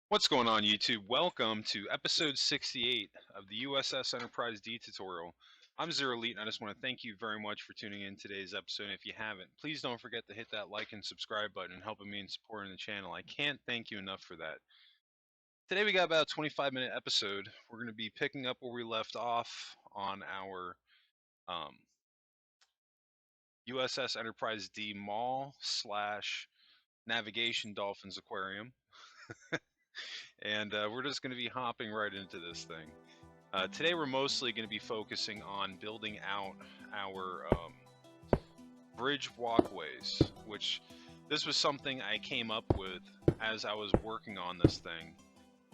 What's going on, YouTube? Welcome to episode 68 of the U.S.S. Enterprise D tutorial. I'm Zero Elite, and I just want to thank you very much for tuning in today's episode. And if you haven't, please don't forget to hit that like and subscribe button and helping me in supporting the channel. I can't thank you enough for that. Today we got about a 25-minute episode. We're going to be picking up where we left off on our U.S.S. Enterprise D Mall / Navigation Dolphins Aquarium. And we're just going to be hopping right into this thing. Today we're mostly going to be focusing on building out our bridge walkways, which this was something I came up with as I was working on this thing.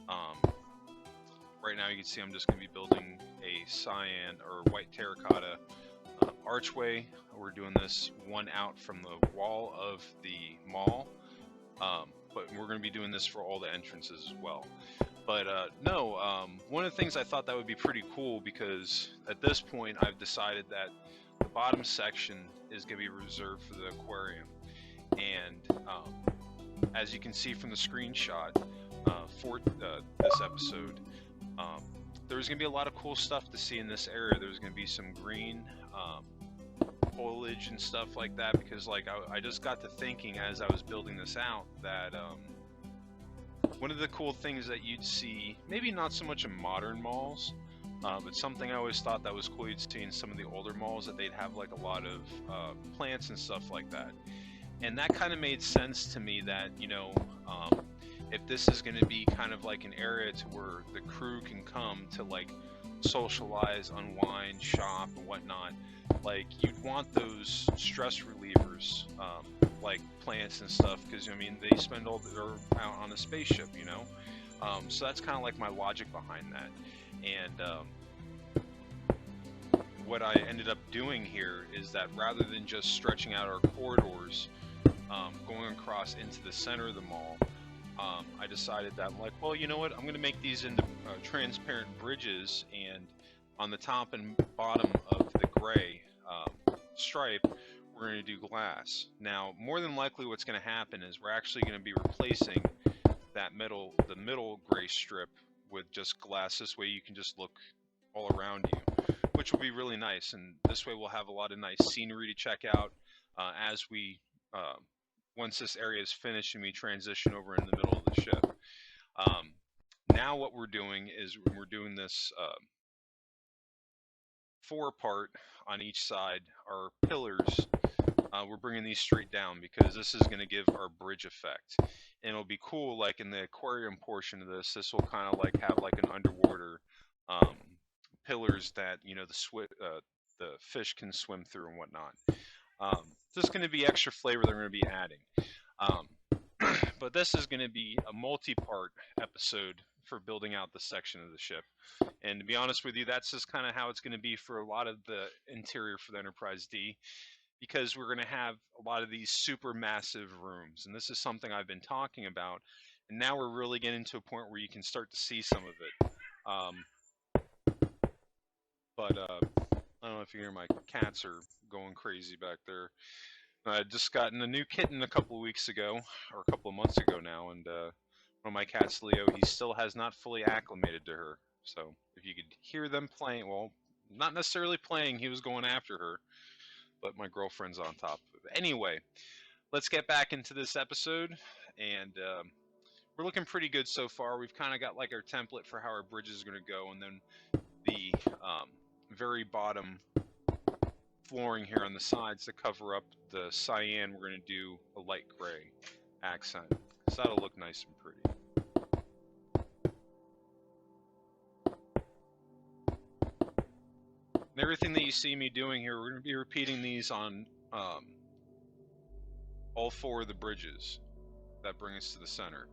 Right now you can see I'm just going to be building a cyan or white terracotta archway. We're doing this one out from the wall of the mall, but we're going to be doing this for all the entrances as well. But one of the things I thought that would be pretty cool, because at this point I've decided that the bottom section is going to be reserved for the aquarium. And as you can see from the screenshot for this episode, there's going to be a lot of cool stuff to see in this area. There's going to be some green foliage and stuff like that, because I just got to thinking as I was building this out that one of the cool things that you'd see, maybe not so much in modern malls, but something I always thought that was cool you'd see in some of the older malls, that they'd have like a lot of plants and stuff like that. And that kind of made sense to me that, if this is going to be kind of like an area to where the crew can come to like socialize, unwind, shop, and whatnot, like you'd want those stress relievers, like plants and stuff, because I mean they spend all they're out on a spaceship, so that's kind of like my logic behind that. And what I ended up doing here is that rather than just stretching out our corridors, going across into the center of the mall, I decided that, like, well, you know what, I'm going to make these into transparent bridges, and on the top and bottom of the gray stripe, we're going to do glass. Now, more than likely what's going to happen is we're actually going to be replacing the middle gray strip with just glass. This way you can just look all around you, which will be really nice. And this way we'll have a lot of nice scenery to check out as we once this area is finished and we transition over in the middle of the ship. Now what we're doing is we're doing this 4-part on each side. Our pillars, we're bringing these straight down because this is going to give our bridge effect. And it'll be cool, like in the aquarium portion of this will kind of like have like an underwater pillars that, the fish can swim through and whatnot. This is going to be extra flavor they're going to be adding. But this is going to be a multi-part episode for building out the section of the ship. And to be honest with you, that's just kind of how it's going to be for a lot of the interior for the Enterprise D, because we're going to have a lot of these super massive rooms. And this is something I've been talking about. And now we're really getting to a point where you can start to see some of it. But I don't know if you hear, my cats are going crazy back there. I just gotten a new kitten a couple of weeks ago, or a couple of months ago now, and one of my cats, Leo, he still has not fully acclimated to her. So if you could hear them playing, well, not necessarily playing, he was going after her, but my girlfriend's on top of it. Anyway, let's get back into this episode, and we're looking pretty good so far. We've kind of got like our template for how our bridge is going to go, and then the very bottom flooring here on the sides to cover up the cyan, we're going to do a light gray accent, so that'll look nice and pretty. And everything that you see me doing here, we're going to be repeating these on all 4 of the bridges that bring us to the center.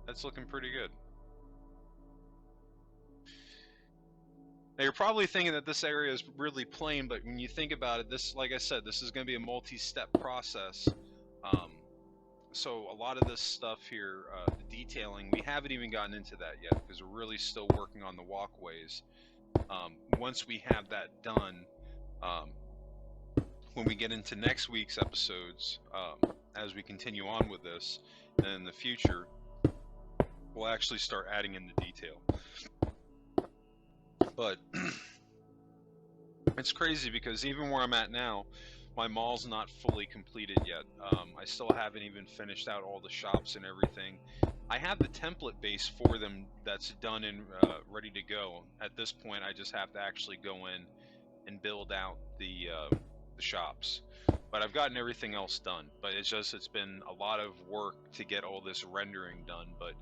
That's looking pretty good. Now you're probably thinking that this area is really plain, but when you think about it, this, like I said, this is going to be a multi-step process. So a lot of this stuff here, the detailing, we haven't even gotten into that yet because we're really still working on the walkways. Once we have that done, when we get into next week's episodes, as we continue on with this, and in the future, we'll actually start adding in the detail. But it's crazy because even where I'm at now, my mall's not fully completed yet. I still haven't even finished out all the shops and everything. I have the template base for them that's done and ready to go. At this point, I just have to actually go in and build out the shops. But I've gotten everything else done. But it's been a lot of work to get all this rendering done. But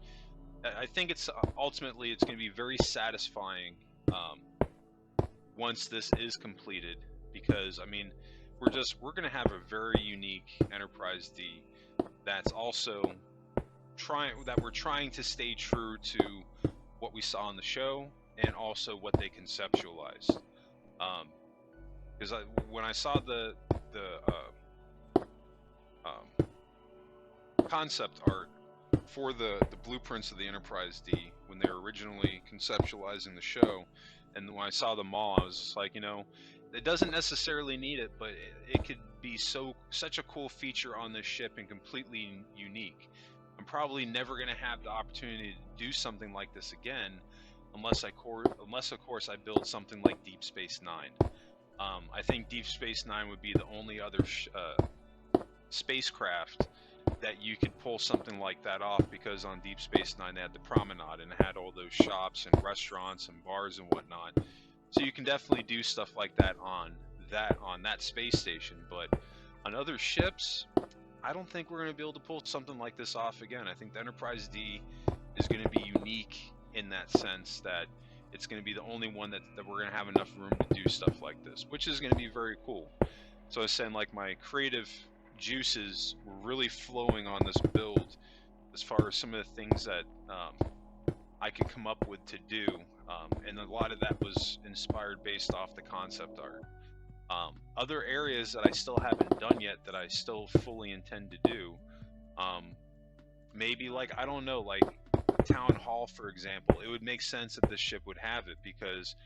I think it's ultimately it's going to be very satisfying once this is completed, because I mean we're going to have a very unique Enterprise D that's also we're trying to stay true to what we saw on the show and also what they conceptualized. Because when I saw the concept art for the blueprints of the Enterprise D when they were originally conceptualizing the show, and when I saw the mall, I was just like, you know, it doesn't necessarily need it, but it could be such a cool feature on this ship and completely unique. I'm probably never going to have the opportunity to do something like this again, unless of course I build something like Deep Space Nine. I think Deep Space Nine would be the only other spacecraft that you could pull something like that off, because on Deep Space Nine they had the promenade and it had all those shops and restaurants and bars and whatnot. So you can definitely do stuff like that on that space station. But on other ships, I don't think we're going to be able to pull something like this off again. I think the Enterprise D is going to be unique in that sense that it's going to be the only one that we're going to have enough room to do stuff like this, which is going to be very cool. So I was saying, like, my creative juices were really flowing on this build as far as some of the things that I could come up with to do, and a lot of that was inspired based off the concept art. Other areas that I still haven't done yet that I still fully intend to do, maybe, like, I don't know, like Town Hall, for example. It would make sense that this ship would have it, because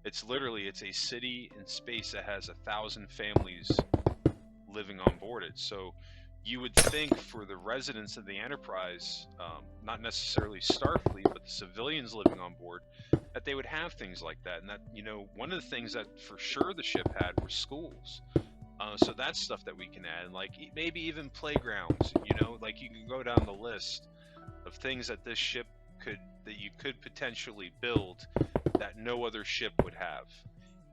it's a city in space that has 1,000 families living on board it. So you would think for the residents of the Enterprise, not necessarily Starfleet, but the civilians living on board, that they would have things like that. And that, you know, one of the things that for sure the ship had were schools. So that's stuff that we can add, and like maybe even playgrounds. You know, like you can go down the list of things that this ship that you could potentially build that no other ship would have.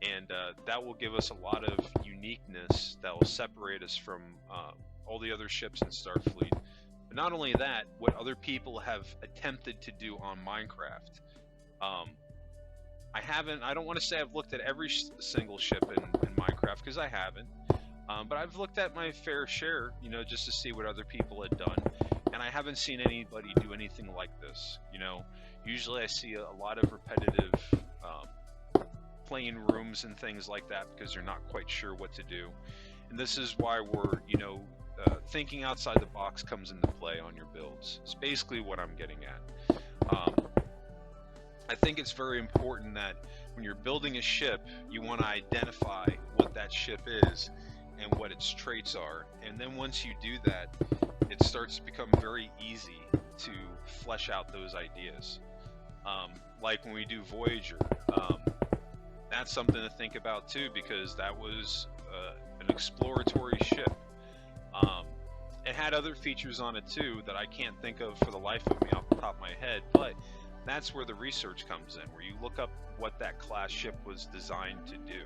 And that will give us a lot of uniqueness that will separate us from all the other ships in Starfleet. But not only that, what other people have attempted to do on Minecraft. I don't want to say I've looked at every single ship in Minecraft, because I haven't. But I've looked at my fair share, you know, just to see what other people had done. And I haven't seen anybody do anything like this. You know, usually I see a lot of repetitive playing rooms and things like that, because they're not quite sure what to do. And this is why we're, you know, thinking outside the box comes into play on your builds. It's basically what I'm getting at. I think it's very important that when you're building a ship, you want to identify what that ship is and what its traits are. And then once you do that, it starts to become very easy to flesh out those ideas. Like when we do Voyager, that's something to think about too, because that was an exploratory ship. It had other features on it too that I can't think of for the life of me off the top of my head, but that's where the research comes in, where you look up what that class ship was designed to do.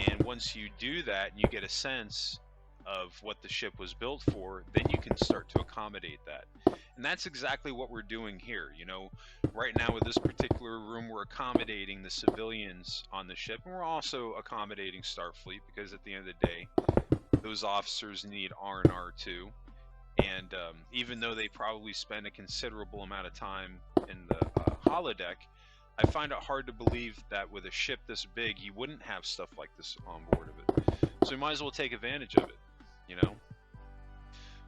And once you do that and you get a sense of what the ship was built for, then you can start to accommodate that. And that's exactly what we're doing here. You know, right now with this particular room, we're accommodating the civilians on the ship, and we're also accommodating Starfleet, because at the end of the day, those officers need R&R too. And even though they probably spend a considerable amount of time in the holodeck, I find it hard to believe that with a ship this big, you wouldn't have stuff like this on board of it. So we might as well take advantage of it, you know?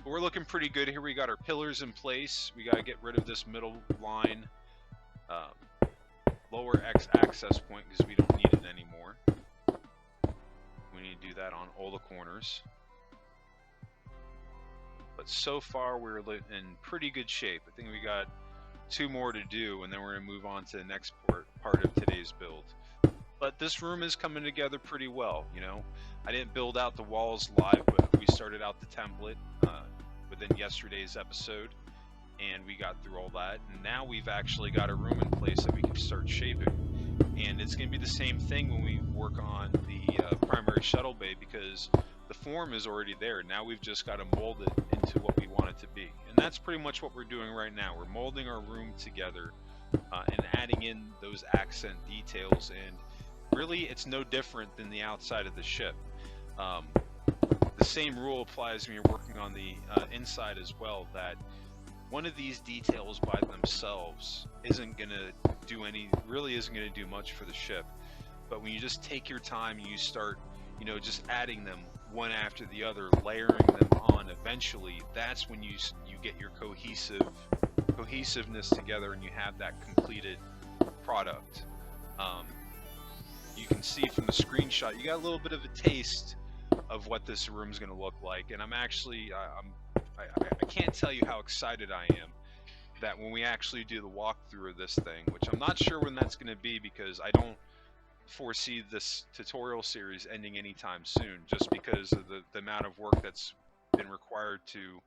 But we're looking pretty good here. We got our pillars in place. We got to get rid of this middle line, lower X access point, because we don't need it anymore. We need to do that on all the corners. But so far we're in pretty good shape. I think we got 2 more to do, and then we're going to move on to the next part of today's build. But this room is coming together pretty well, you know. I didn't build out the walls live, but we started out the template within yesterday's episode, and we got through all that. And now we've actually got a room in place that we can start shaping. And it's going to be the same thing when we work on the primary shuttle bay, because the form is already there. Now we've just got to mold it into what we want it to be. And that's pretty much what we're doing right now. We're molding our room together and adding in those accent details. And really, it's no different than the outside of the ship. The same rule applies when you're working on the inside as well, that one of these details by themselves isn't going to do much for the ship. But when you just take your time and you start, you know, just adding them one after the other, layering them on, eventually that's when you get your cohesiveness together, and you have that completed product. You can see from the screenshot, you got a little bit of a taste of what this room's going to look like, and I can't tell you how excited I am that when we actually do the walkthrough of this thing, which I'm not sure when that's going to be, because I don't foresee this tutorial series ending anytime soon, just because of the amount of work that's been required to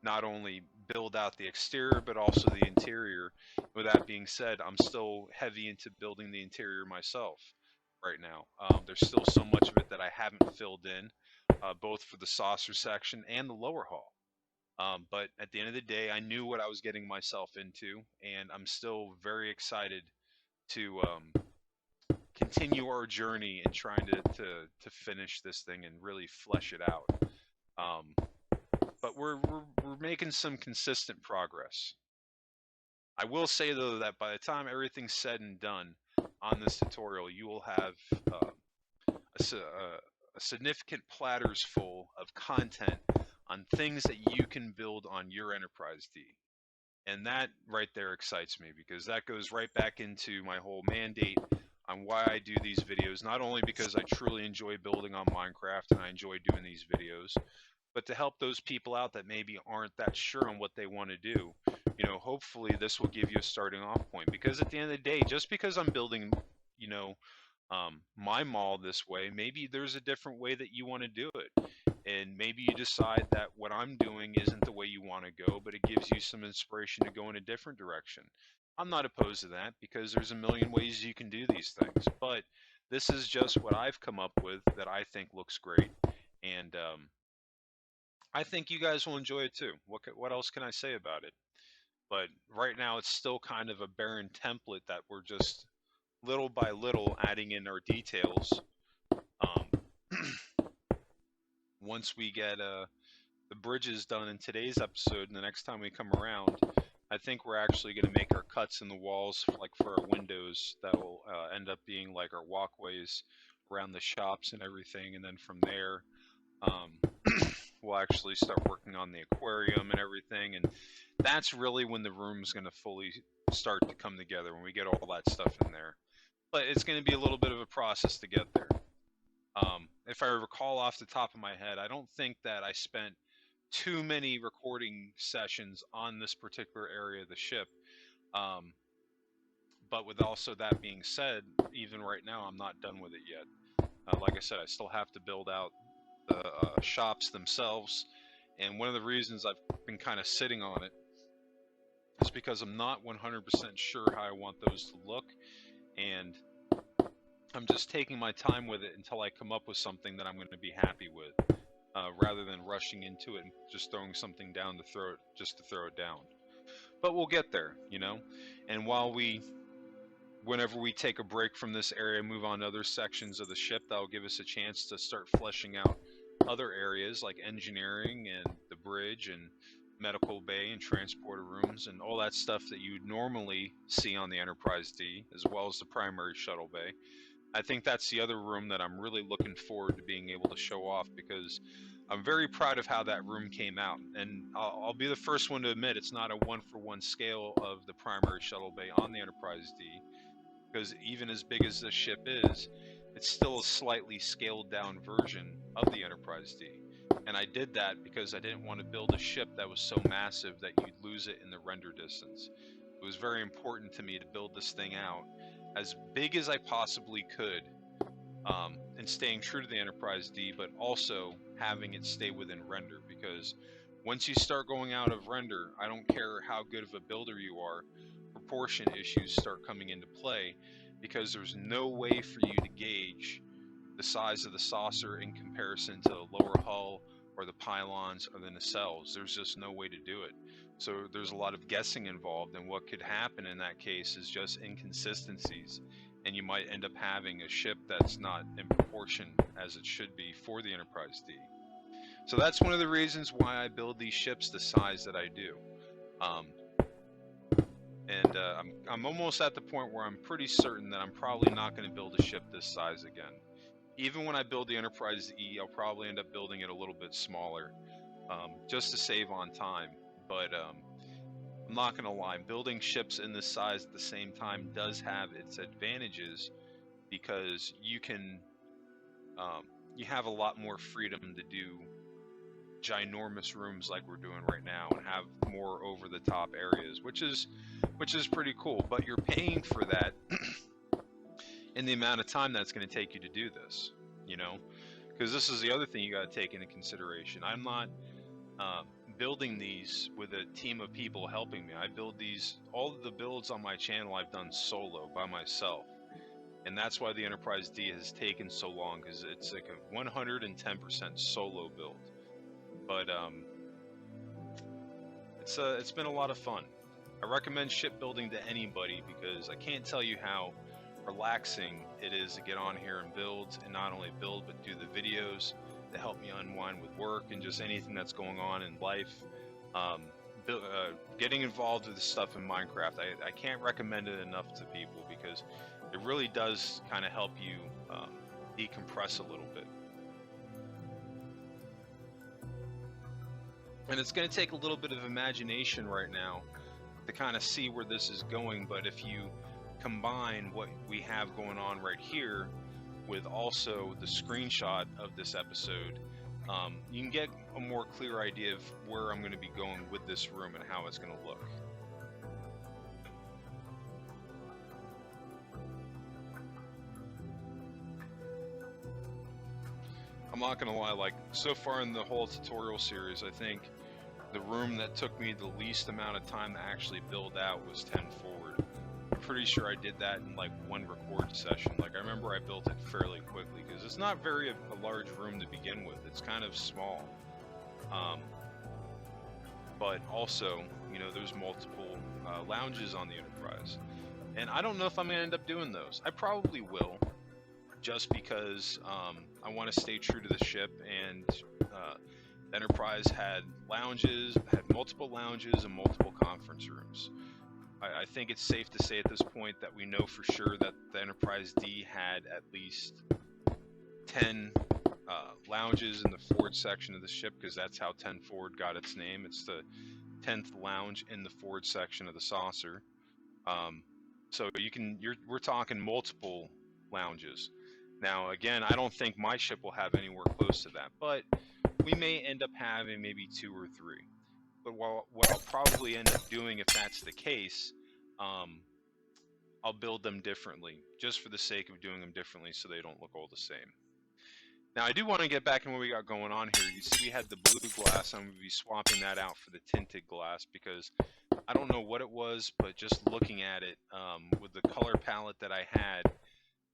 not only build out the exterior but also the interior. With that being said, I'm still heavy into building the interior myself right now. There's still so much of it that I haven't filled in, both for the saucer section and the lower hall. But at the end of the day, I knew what I was getting myself into, and I'm still very excited to continue our journey and trying to finish this thing and really flesh it out. But we're making some consistent progress. I will say though that by the time everything's said and done on this tutorial, you will have a significant platters full of content on things that you can build on your Enterprise D. And that right there excites me, because that goes right back into my whole mandate on why I do these videos, not only because I truly enjoy building on Minecraft and I enjoy doing these videos, but to help those people out that maybe aren't that sure on what they want to do. You know, hopefully this will give you a starting off point, because at the end of the day, just because I'm building, you know, my mall this way, maybe there's a different way that you want to do it. And maybe you decide that what I'm doing isn't the way you want to go, but it gives you some inspiration to go in a different direction. I'm not opposed to that, because there's a million ways you can do these things. But this is just what I've come up with that I think looks great. And I think you guys will enjoy it too. What else can I say about it? But right now it's still kind of a barren template that we're just little by little adding in our details. Once we get the bridges done in today's episode, and the next time we come around, I think we're actually going to make our cuts in the walls, like for our windows, that will end up being like our walkways around the shops and everything. And then from there, we'll actually start working on the aquarium and everything. And that's really when the room's going to fully start to come together, when we get all that stuff in there. But it's going to be a little bit of a process to get there. If I recall off the top of my head, I don't think that I spent too many recording sessions on this particular area of the ship. But with also that being said, even right now, I'm not done with it yet. Like I said, I still have to build out the shops themselves. And one of the reasons I've been kind of sitting on it is because I'm not 100% sure how I want those to look. And I'm just taking my time with it until I come up with something that I'm going to be happy with, rather than rushing into it and just throwing something down to throw it down. But we'll get there, you know. And whenever we take a break from this area, move on to other sections of the ship, that'll give us a chance to start fleshing out other areas like engineering and the bridge and medical bay and transporter rooms and all that stuff that you normally see on the Enterprise D, as well as the primary shuttle bay. I think that's the other room that I'm really looking forward to being able to show off, because I'm very proud of how that room came out. And I'll be the first one to admit it's not a one-for-one scale of the primary shuttle bay on the Enterprise D, because even as big as this ship is, it's still a slightly scaled down version of the Enterprise D. And I did that because I didn't want to build a ship that was so massive that you'd lose it in the render distance. It was very important to me to build this thing out as big as I possibly could, and staying true to the Enterprise D, but also having it stay within render, because once you start going out of render, I don't care how good of a builder you are, proportion issues start coming into play, because there's no way for you to gauge the size of the saucer in comparison to the lower hull or the pylons or the nacelles. There's just no way to do it. So there's a lot of guessing involved, and what could happen in that case is just inconsistencies, and you might end up having a ship that's not in proportion as it should be for the Enterprise D. So that's one of the reasons why I build these ships the size that I do. I'm almost at the point where I'm pretty certain that I'm probably not going to build a ship this size again. Even when I build the Enterprise E, I'll probably end up building it a little bit smaller, just to save on time. But I'm not going to lie, building ships in this size at the same time does have its advantages, because you can, you have a lot more freedom to do ginormous rooms like we're doing right now and have more over the top areas, which is pretty cool. But you're paying for that in the amount of time that's going to take you to do this, you know, because this is the other thing you got to take into consideration. I'm not building these with a team of people helping me. I build these, all of the builds on my channel I've done solo by myself, and that's why the Enterprise D has taken so long, because it's like a 110% solo build. But it's been a lot of fun. I recommend shipbuilding to anybody, because I can't tell you how relaxing it is to get on here and build, and not only build but do the videos that help me unwind with work and just anything that's going on in life. Getting involved with the stuff in Minecraft, I can't recommend it enough to people, because it really does kind of help you decompress a little bit. And it's going to take a little bit of imagination right now to kind of see where this is going, but if you combine what we have going on right here with also the screenshot of this episode, you can get a more clear idea of where I'm going to be going with this room and how it's going to look. I'm not going to lie, like, so far in the whole tutorial series, I think the room that took me the least amount of time to actually build out was 10 forward. I'm pretty sure I did that in like one record session. Like, I remember I built it fairly quickly, because it's not very a large room to begin with. It's kind of small. But also, you know, there's multiple lounges on the Enterprise. And I don't know if I'm going to end up doing those. I probably will, just because I want to stay true to the ship, and the Enterprise had lounges, had multiple lounges and multiple conference rooms. I think it's safe to say at this point that we know for sure that the Enterprise D had at least 10 lounges in the forward section of the ship, because that's how 10 forward got its name. It's the 10th lounge in the forward section of the saucer. So we're talking multiple lounges. Now, again, I don't think my ship will have anywhere close to that, but we may end up having maybe 2 or 3. But what I'll probably end up doing, if that's the case, I'll build them differently, just for the sake of doing them differently, so they don't look all the same. Now, I do want to get back in what we got going on here. You see we had the blue glass. I'm going to be swapping that out for the tinted glass, because I don't know what it was, but just looking at it, with the color palette that I had,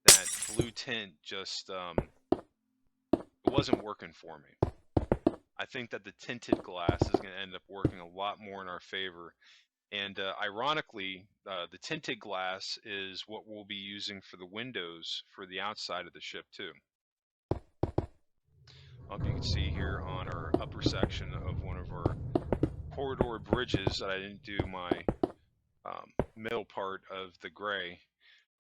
that blue tint just, it wasn't working for me. I think that the tinted glass is going to end up working a lot more in our favor. And ironically, the tinted glass is what we'll be using for the windows for the outside of the ship too. You can see here on our upper section of one of our corridor bridges that I didn't do my middle part of the gray.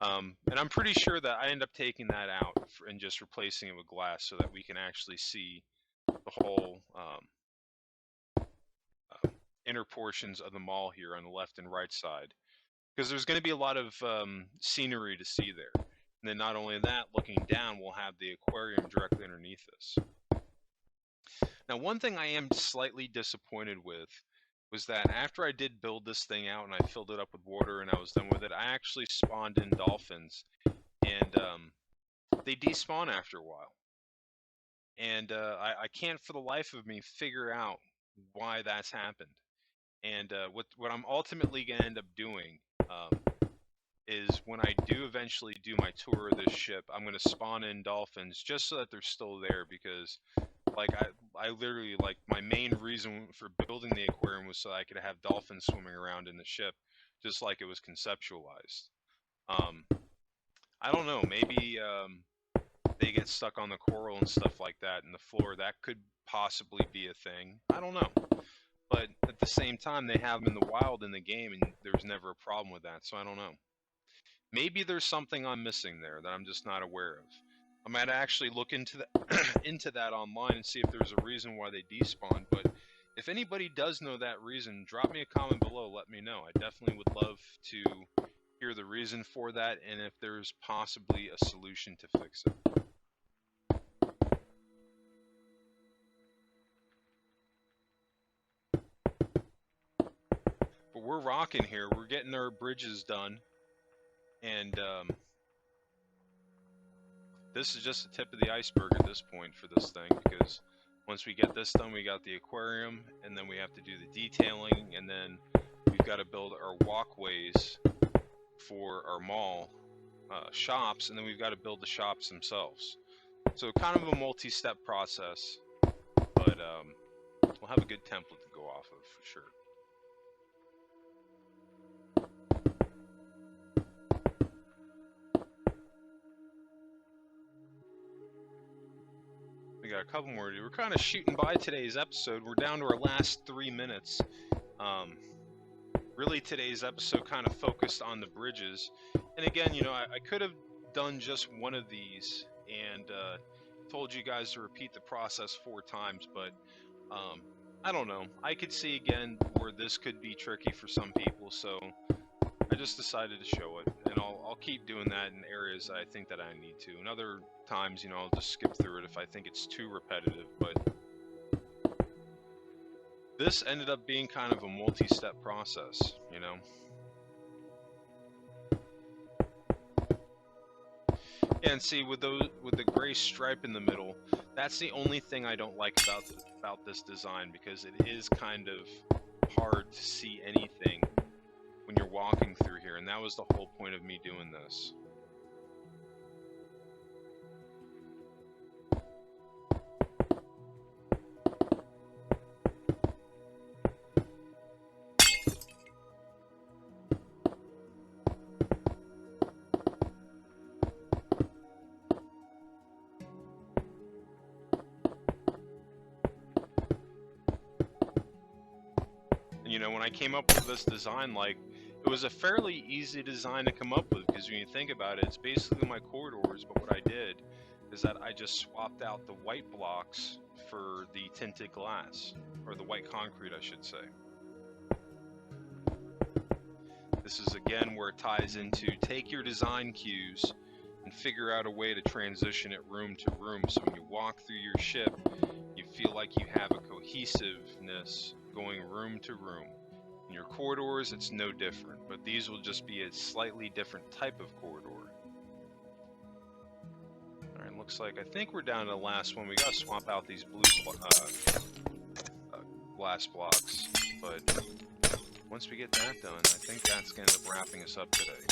And I'm pretty sure that I end up taking that out and just replacing it with glass, so that we can actually see the whole inner portions of the mall here on the left and right side, because there's going to be a lot of scenery to see there. And then not only that, looking down, we'll have the aquarium directly underneath us. Now, one thing I am slightly disappointed with was that after I did build this thing out and I filled it up with water and I was done with it, I actually spawned in dolphins, and they despawn after a while. And I can't for the life of me figure out why that's happened. And what I'm ultimately going to end up doing is when I do eventually do my tour of this ship, I'm going to spawn in dolphins just so that they're still there, because like I literally, like, my main reason for building the aquarium was so I could have dolphins swimming around in the ship, just like it was conceptualized. I don't know, maybe they get stuck on the coral and stuff like that in the floor. That could possibly be a thing. I don't know. But at the same time, they have them in the wild in the game, and there's never a problem with that, so I don't know. Maybe there's something I'm missing there that I'm just not aware of. I might actually look into that into that online and see if there's a reason why they despawn. But if anybody does know that reason, drop me a comment below. Let me know. I definitely would love to hear the reason for that, and if there's possibly a solution to fix it. But we're rocking here. We're getting our bridges done, and this is just the tip of the iceberg at this point for this thing, because once we get this done, we got the aquarium, and then we have to do the detailing, and then we've got to build our walkways for our mall shops, and then we've got to build the shops themselves. So kind of a multi-step process, but we'll have a good template to go off of for sure. We got a couple more to do. We're kind of shooting by today's episode. We're down to our last 3 minutes. Really, today's episode kind of focused on the bridges. And again, you know, I could have done just one of these and told you guys to repeat the process 4 times, but I don't know. I could see again where this could be tricky for some people, so I just decided to show it, and I'll keep doing that in areas that I think that I need to. And other times, you know, I'll just skip through it if I think it's too repetitive. But this ended up being kind of a multi-step process, you know. Yeah, and see, with the gray stripe in the middle, that's the only thing I don't like about this design, because it is kind of hard to see anything when you're walking through here, and that was the whole point of me doing this. You know, when I came up with this design, like, it was a fairly easy design to come up with, because when you think about it, it's basically my corridors, but what I did is that I just swapped out the white blocks for the tinted glass, or the white concrete, I should say. This is again where it ties into take your design cues and figure out a way to transition it room to room, so when you walk through your ship, you feel like you have a cohesiveness going room to room. In your corridors, it's no different, but these will just be a slightly different type of corridor. Alright, looks like, I think we're down to the last one. We gotta swap out these blue glass blocks, but once we get that done, I think that's gonna end up wrapping us up today.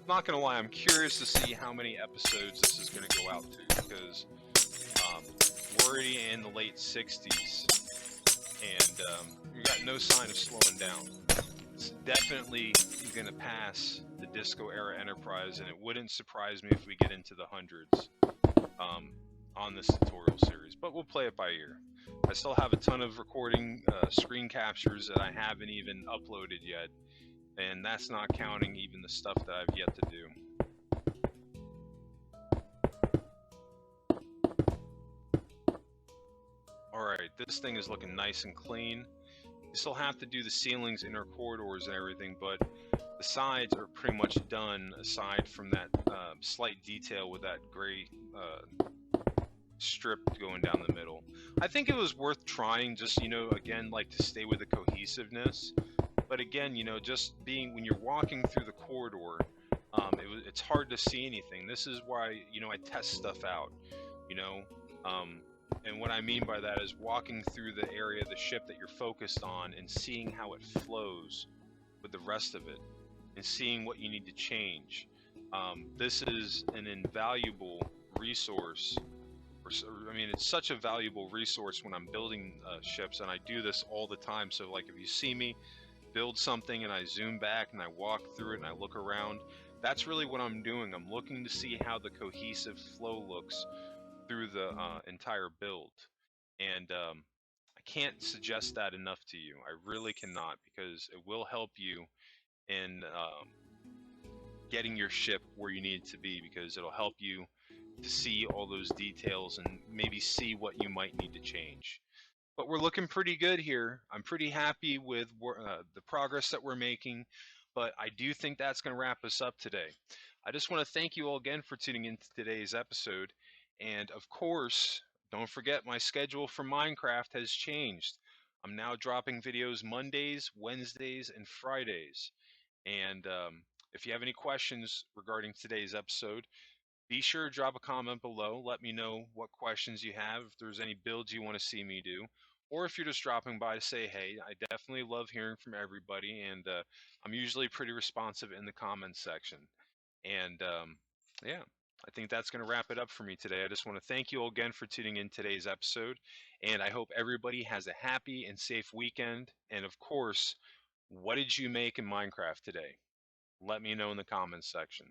Not gonna lie, I'm curious to see how many episodes this is gonna go out to, because we're already in the late 60s, and we got no sign of slowing down. It's definitely gonna pass the Disco Era Enterprise, and it wouldn't surprise me if we get into the hundreds on this tutorial series, but we'll play it by ear. I still have a ton of recording screen captures that I haven't even uploaded yet, and that's not counting even the stuff that I've yet to do. Alright, this thing is looking nice and clean. You still have to do the ceilings, inner corridors, and everything, but the sides are pretty much done aside from that slight detail with that gray strip going down the middle. I think it was worth trying, just, again, like, to stay with the cohesiveness. But again, just being, when you're walking through the corridor, it's hard to see anything. This is why, I test stuff out, you know. And what I mean by that is walking through the area of the ship that you're focused on and seeing how it flows with the rest of it and seeing what you need to change. This is an invaluable resource. I mean, it's such a valuable resource when I'm building ships, and I do this all the time. So, like, if you see me build something and I zoom back and I walk through it and I look around, that's really what I'm doing. I'm looking to see how the cohesive flow looks through the entire build. And I can't suggest that enough to you. I really cannot, because it will help you in getting your ship where you need it to be, because it'll help you to see all those details and maybe see what you might need to change. But we're looking pretty good here. I'm pretty happy with the progress that we're making, but I do think that's going to wrap us up today. I just want to thank you all again for tuning into today's episode. And of course, don't forget, my schedule for Minecraft has changed. I'm now dropping videos Mondays, Wednesdays, and Fridays. And if you have any questions regarding today's episode, be sure to drop a comment below. Let me know what questions you have, if there's any builds you want to see me do, or if you're just dropping by to say hey. I definitely love hearing from everybody, and I'm usually pretty responsive in the comments section. And yeah, I think that's going to wrap it up for me today. I just want to thank you all again for tuning in today's episode, and I hope everybody has a happy and safe weekend. And of course, what did you make in Minecraft today? Let me know in the comments section.